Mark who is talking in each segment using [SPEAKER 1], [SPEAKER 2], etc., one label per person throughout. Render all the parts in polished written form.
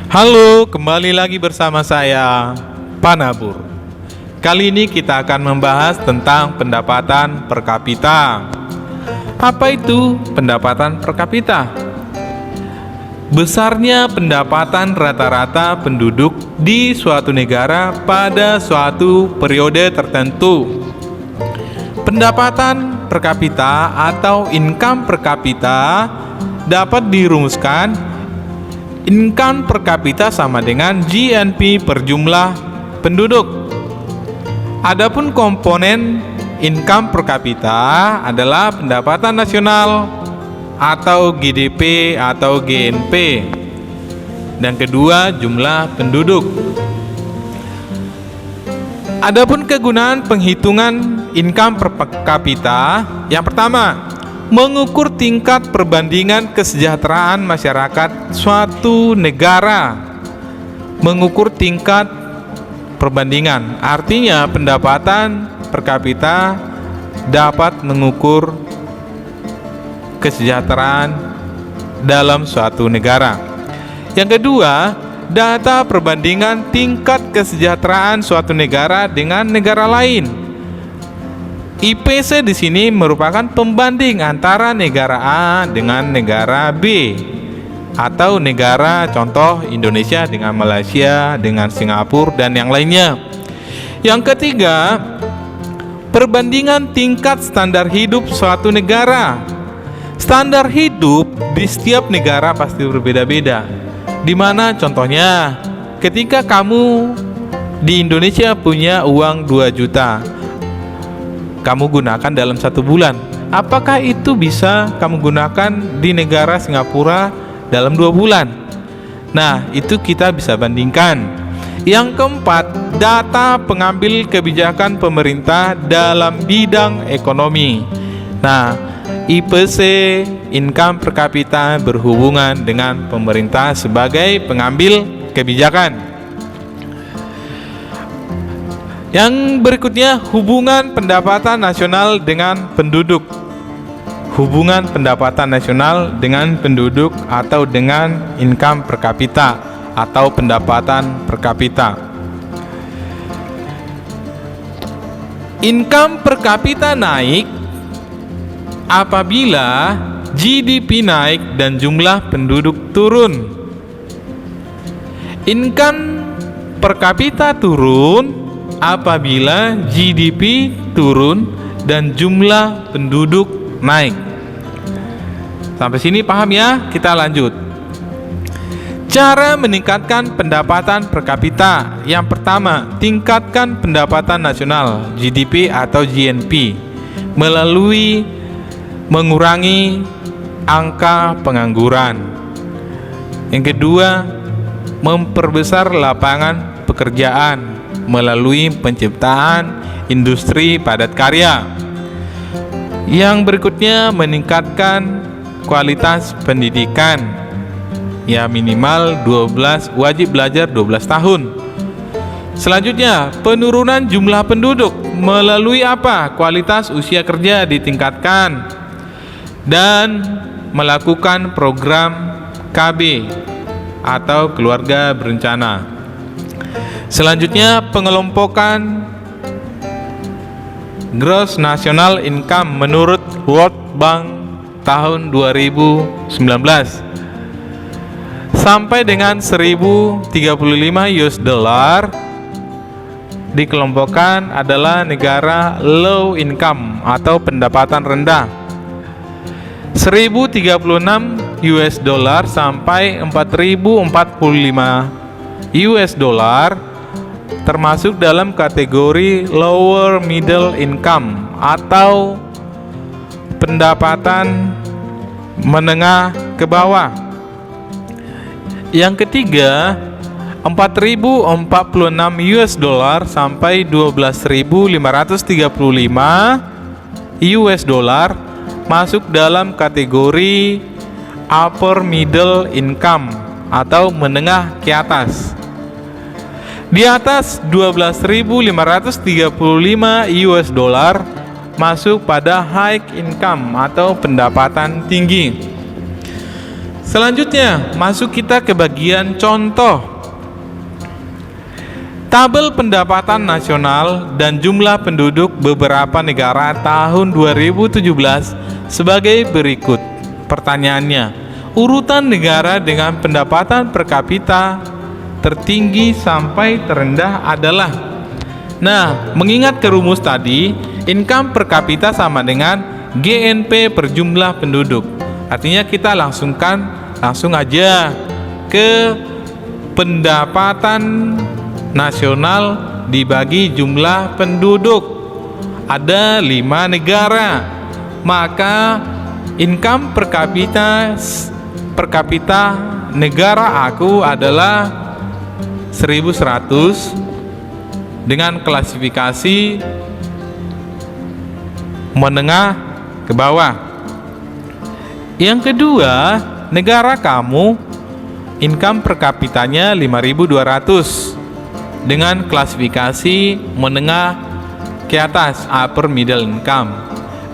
[SPEAKER 1] Halo, kembali lagi bersama saya, Panabur. Kali ini kita akan membahas tentang pendapatan per kapita. Apa itu pendapatan per kapita? Besarnya pendapatan rata-rata penduduk di suatu negara pada suatu periode tertentu. Pendapatan per kapita atau income per kapita dapat dirumuskan income per kapita sama dengan GNP per jumlah penduduk. Adapun komponen income per kapita adalah pendapatan nasional atau GDP atau GNP. Dan kedua, jumlah penduduk. Adapun kegunaan penghitungan income per kapita, yang pertama, mengukur tingkat perbandingan kesejahteraan masyarakat suatu negara. Mengukur tingkat perbandingan, artinya pendapatan per kapita dapat mengukur kesejahteraan dalam suatu negara. Yang kedua, data perbandingan tingkat kesejahteraan suatu negara dengan negara lain. IPC di sini merupakan pembanding antara negara A dengan negara B, atau negara contoh Indonesia dengan Malaysia, dengan Singapura dan yang lainnya. Yang ketiga, perbandingan tingkat standar hidup suatu negara. Standar hidup di setiap negara pasti berbeda-beda. Di mana contohnya, ketika kamu di Indonesia punya uang 2 juta, kamu gunakan dalam 1 bulan. Apakah itu bisa kamu gunakan di negara Singapura dalam 2 bulan? Nah, itu kita bisa bandingkan. Yang keempat, data pengambil kebijakan pemerintah dalam bidang ekonomi. Nah, IPC, income per kapita, berhubungan dengan pemerintah sebagai pengambil kebijakan. Yang berikutnya, hubungan pendapatan nasional dengan penduduk. Hubungan pendapatan nasional dengan penduduk atau dengan income per kapita atau pendapatan per kapita. Income per kapita naik apabila GDP naik dan jumlah penduduk turun. Income per kapita turun apabila GDP turun dan jumlah penduduk naik. Sampai sini paham ya? Kita lanjut. Cara meningkatkan pendapatan per kapita. Yang pertama, tingkatkan pendapatan nasional GDP atau GNP melalui mengurangi angka pengangguran. Yang kedua, memperbesar lapangan pekerjaan melalui penciptaan industri padat karya. Yang berikutnya, meningkatkan kualitas pendidikan. Ya, minimal wajib belajar 12 tahun. Selanjutnya, penurunan jumlah penduduk melalui apa? Kualitas usia kerja ditingkatkan dan melakukan program KB atau keluarga berencana. Selanjutnya, pengelompokan gross national income menurut World Bank tahun 2019 sampai dengan 1035 US dollar dikelompokkan adalah negara low income atau pendapatan rendah. 1036 US dollar sampai 4045 US dollar termasuk dalam kategori lower middle income atau pendapatan menengah ke bawah. Yang ketiga, 4046 US dollar sampai 12.535 US dollar masuk dalam kategori upper middle income atau menengah ke atas. Di atas 12.535 US dollar masuk pada high income atau pendapatan tinggi. Selanjutnya, masuk kita ke bagian contoh. Tabel pendapatan nasional dan jumlah penduduk beberapa negara tahun 2017 sebagai berikut. Pertanyaannya, urutan negara dengan pendapatan per kapita tertinggi sampai terendah adalah. Nah, mengingat ke rumus tadi, income per kapita sama dengan GNP per jumlah penduduk. Artinya kita langsung aja ke pendapatan nasional dibagi jumlah penduduk. Ada 5 negara, maka income per kapita negara aku adalah 1100 dengan klasifikasi menengah ke bawah. Yang kedua, negara kamu income per kapitanya 5.200 dengan klasifikasi menengah ke atas, upper middle income,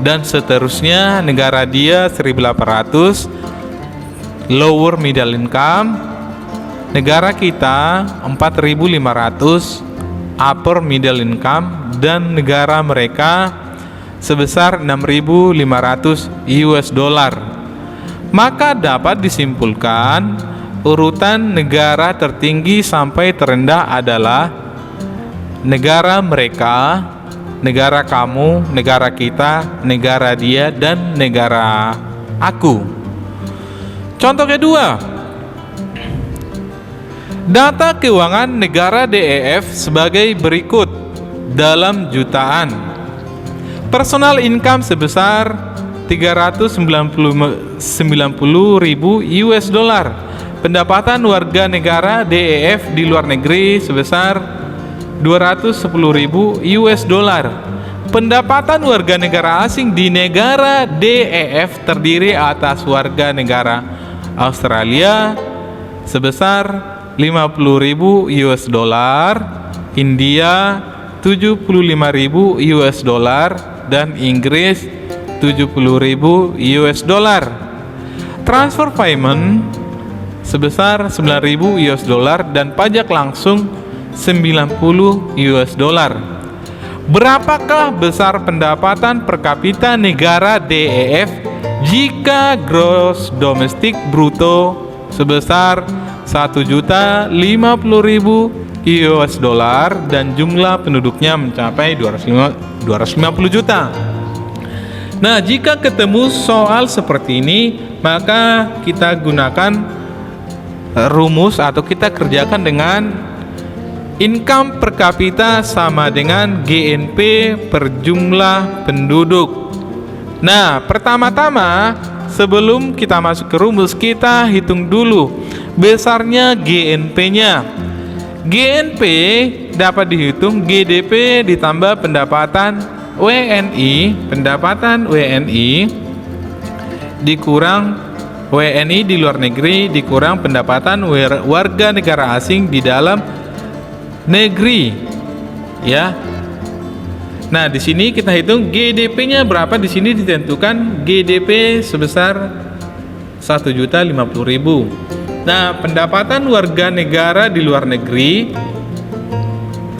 [SPEAKER 1] dan seterusnya negara dia 1.800 lower middle income, negara kita 4.500 upper middle income, dan negara mereka sebesar 6.500 US dollar. Maka dapat disimpulkan urutan negara tertinggi sampai terendah adalah negara mereka, negara kamu, negara kita, negara dia, dan negara aku. Contoh kedua, data keuangan negara DEF sebagai berikut dalam jutaan. Personal income sebesar 390.000 US dollar. Pendapatan warga negara DEF di luar negeri sebesar 210.000 US dollar. Pendapatan warga negara asing di negara DEF terdiri atas warga negara Australia sebesar 50.000 US dollar, India 75.000 US dollar, dan Inggris 70.000 US dollar. Transfer payment sebesar 9.000 US dollar dan pajak langsung 90 US dollar. Berapakah besar pendapatan per kapita negara DEF jika gross domestic bruto sebesar 1.050.000 US dollar dan jumlah penduduknya mencapai 250 juta? Nah, jika ketemu soal seperti ini, maka kita gunakan rumus atau kita kerjakan dengan income per kapita sama dengan GNP per jumlah penduduk. Nah, pertama-tama sebelum kita masuk ke rumus, kita hitung dulu besarnya GNP-nya. GNP dapat dihitung GDP ditambah pendapatan WNI dikurang WNI di luar negeri dikurang pendapatan warga negara asing di dalam negeri, ya. Nah, di sini kita hitung GDP-nya berapa. Di sini ditentukan GDP sebesar 1.050.000. Nah, pendapatan warga negara di luar negeri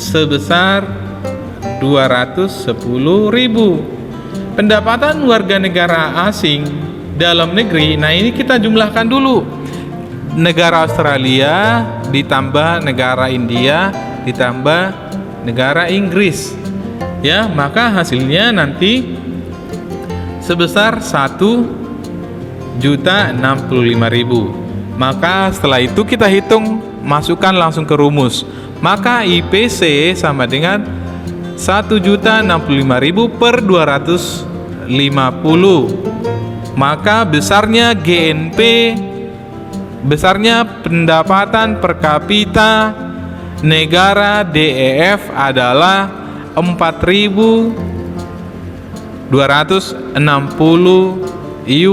[SPEAKER 1] sebesar 210.000. Pendapatan warga negara asing dalam negeri, nah ini kita jumlahkan dulu. Negara Australia ditambah negara India ditambah negara Inggris, ya, maka hasilnya nanti sebesar 1.065.000. Maka setelah itu kita hitung, masukkan langsung ke rumus. Maka IPC sama dengan 1.065.000 per 250. Maka besarnya GNP, besarnya pendapatan per kapita negara DEF adalah 4.260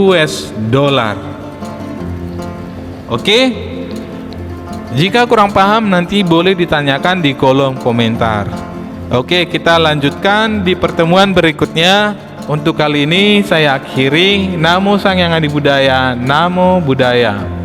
[SPEAKER 1] US dollar. Oke? Jika kurang paham nanti boleh ditanyakan di kolom komentar. Oke, kita lanjutkan di pertemuan berikutnya. Untuk kali ini saya akhiri. Namo Sang Yang Adi Budaya, Namo Buddhaya.